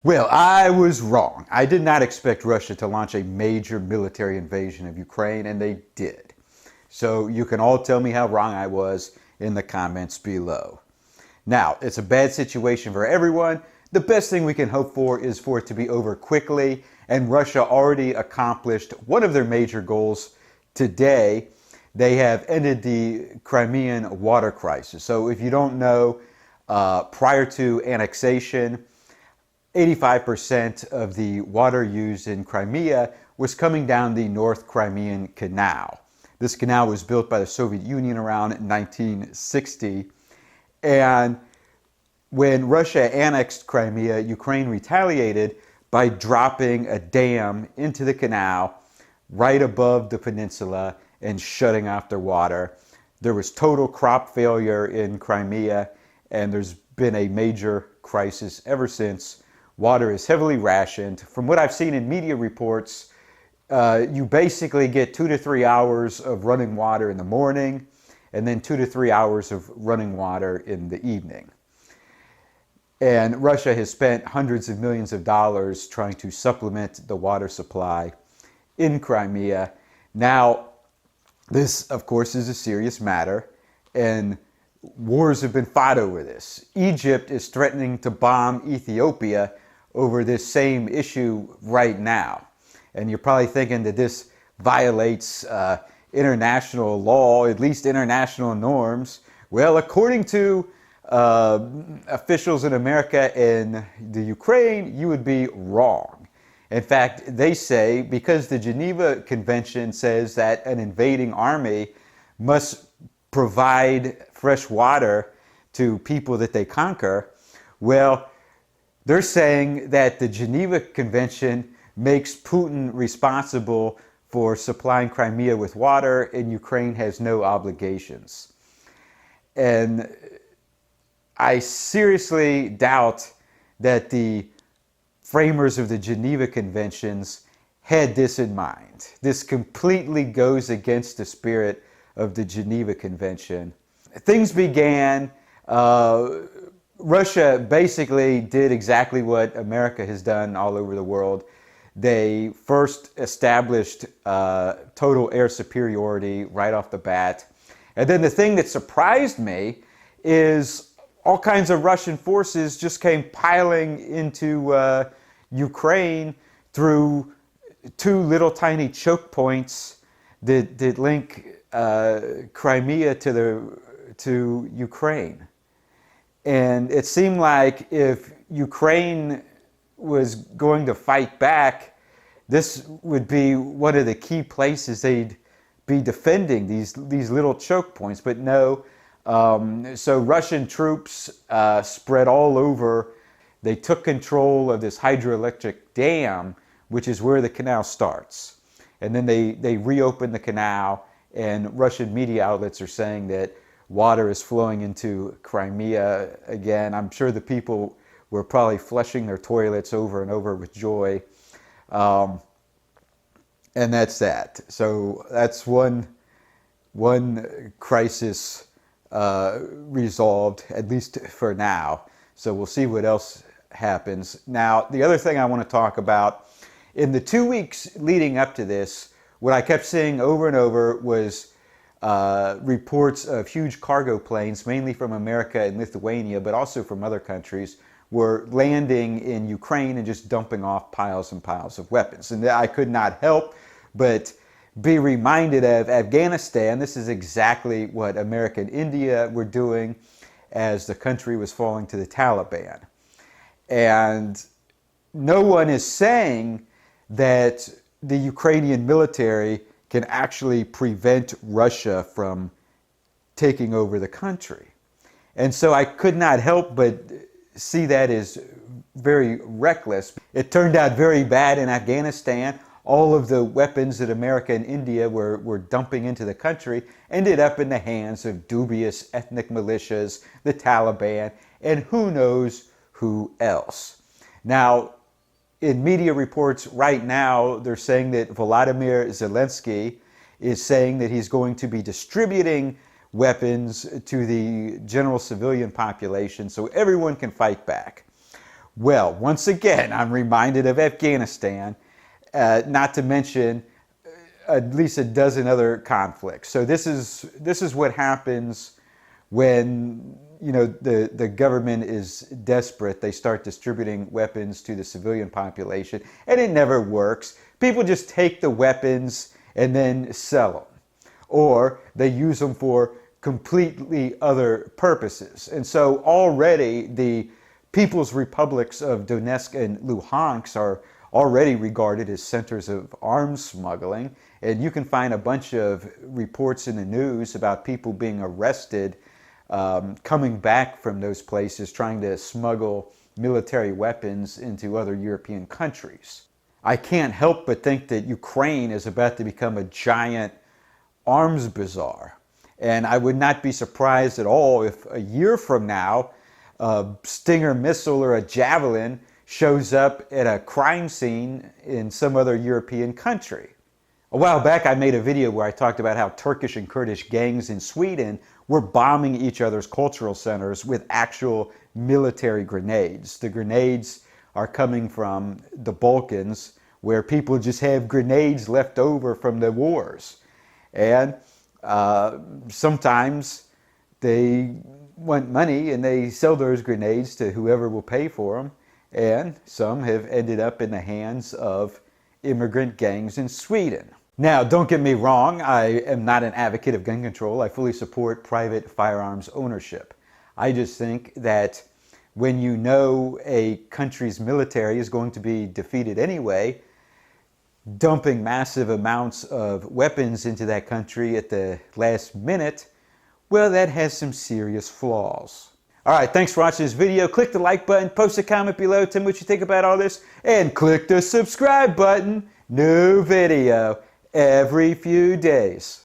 Well, I was wrong. I did not expect Russia to launch a major military invasion of Ukraine, and they did. So you can all tell me how wrong I was in the comments below. Now, it's a bad situation for everyone. The best thing we can hope for is for it to be over quickly, and Russia already accomplished one of their major goals today. They have ended the Crimean Water Crisis. So if you don't know, prior to annexation, 85% of the water used in Crimea was coming down the North Crimean Canal. This canal was built by the Soviet Union around 1960. And when Russia annexed Crimea, Ukraine retaliated by dropping a dam into the canal right above the peninsula and shutting off their water. There was total crop failure in Crimea, and there's been a major crisis ever since. Water is heavily rationed. From what I've seen in media reports, you basically get 2 to 3 hours of running water in the morning, and then 2 to 3 hours of running water in the evening. And Russia has spent hundreds of millions of dollars trying to supplement the water supply in Crimea. Now, this, of course, is a serious matter, and wars have been fought over this. Egypt is threatening to bomb Ethiopia over this same issue right now. And you're probably thinking that this violates international law, at least international norms. Well, according to officials in America and the Ukraine, you would be wrong. In fact, they say because the Geneva Convention says that an invading army must provide fresh water to people that they conquer, well, they're saying that the Geneva Convention makes Putin responsible for supplying Crimea with water, and Ukraine has no obligations. And I seriously doubt that the framers of the Geneva Conventions had this in mind. This completely goes against the spirit of the Geneva Convention. Things began, Russia basically did exactly what America has done all over the world. They first established total air superiority right off the bat. And then the thing that surprised me is all kinds of Russian forces just came piling into Ukraine through two little tiny choke points that link Crimea to Ukraine. And it seemed like if Ukraine was going to fight back, this would be one of the key places they'd be defending, these little choke points. But no, so Russian troops spread all over. They took control of this hydroelectric dam, which is where the canal starts. And then they reopened the canal, and Russian media outlets are saying that water is flowing into Crimea again. I'm sure the people were probably flushing their toilets over and over with joy. And that's that. So that's one crisis resolved, at least for now. So we'll see what else happens. Now, the other thing I want to talk about, in the 2 weeks leading up to this, what I kept seeing over and over was reports of huge cargo planes, mainly from America and Lithuania, but also from other countries, were landing in Ukraine and just dumping off piles and piles of weapons. And I could not help but be reminded of Afghanistan. This is exactly what America and India were doing as the country was falling to the Taliban. And no one is saying that the Ukrainian military can actually prevent Russia from taking over the country. And so I could not help but see that as very reckless. It turned out very bad in Afghanistan. All of the weapons that America and India were dumping into the country ended up in the hands of dubious ethnic militias, the Taliban, and who knows who else. Now, in media reports right now, they're saying that Volodymyr Zelensky is saying that he's going to be distributing weapons to the general civilian population so everyone can fight back. Well, once again, I'm reminded of Afghanistan, not to mention at least a dozen other conflicts. So this is what happens when the government is desperate. They start distributing weapons to the civilian population, and it never works. People just take the weapons and then sell them, or they use them for completely other purposes. And so already the People's Republics of Donetsk and Luhansk are already regarded as centers of arms smuggling. And you can find a bunch of reports in the news about people being arrested coming back from those places trying to smuggle military weapons into other European countries. I can't help but think that Ukraine is about to become a giant arms bazaar. And I would not be surprised at all if a year from now, a Stinger missile or a Javelin shows up at a crime scene in some other European country. A while back, I made a video where I talked about how Turkish and Kurdish gangs in Sweden were bombing each other's cultural centers with actual military grenades. The grenades are coming from the Balkans, where people just have grenades left over from the wars. And sometimes they want money and they sell those grenades to whoever will pay for them. And some have ended up in the hands of immigrant gangs in Sweden. Now, don't get me wrong, I am not an advocate of gun control. I fully support private firearms ownership. I just think that when you know a country's military is going to be defeated anyway, dumping massive amounts of weapons into that country at the last minute, well, that has some serious flaws. All right, thanks for watching this video. Click the like button, post a comment below, tell me what you think about all this, and click the subscribe button. New video every few days.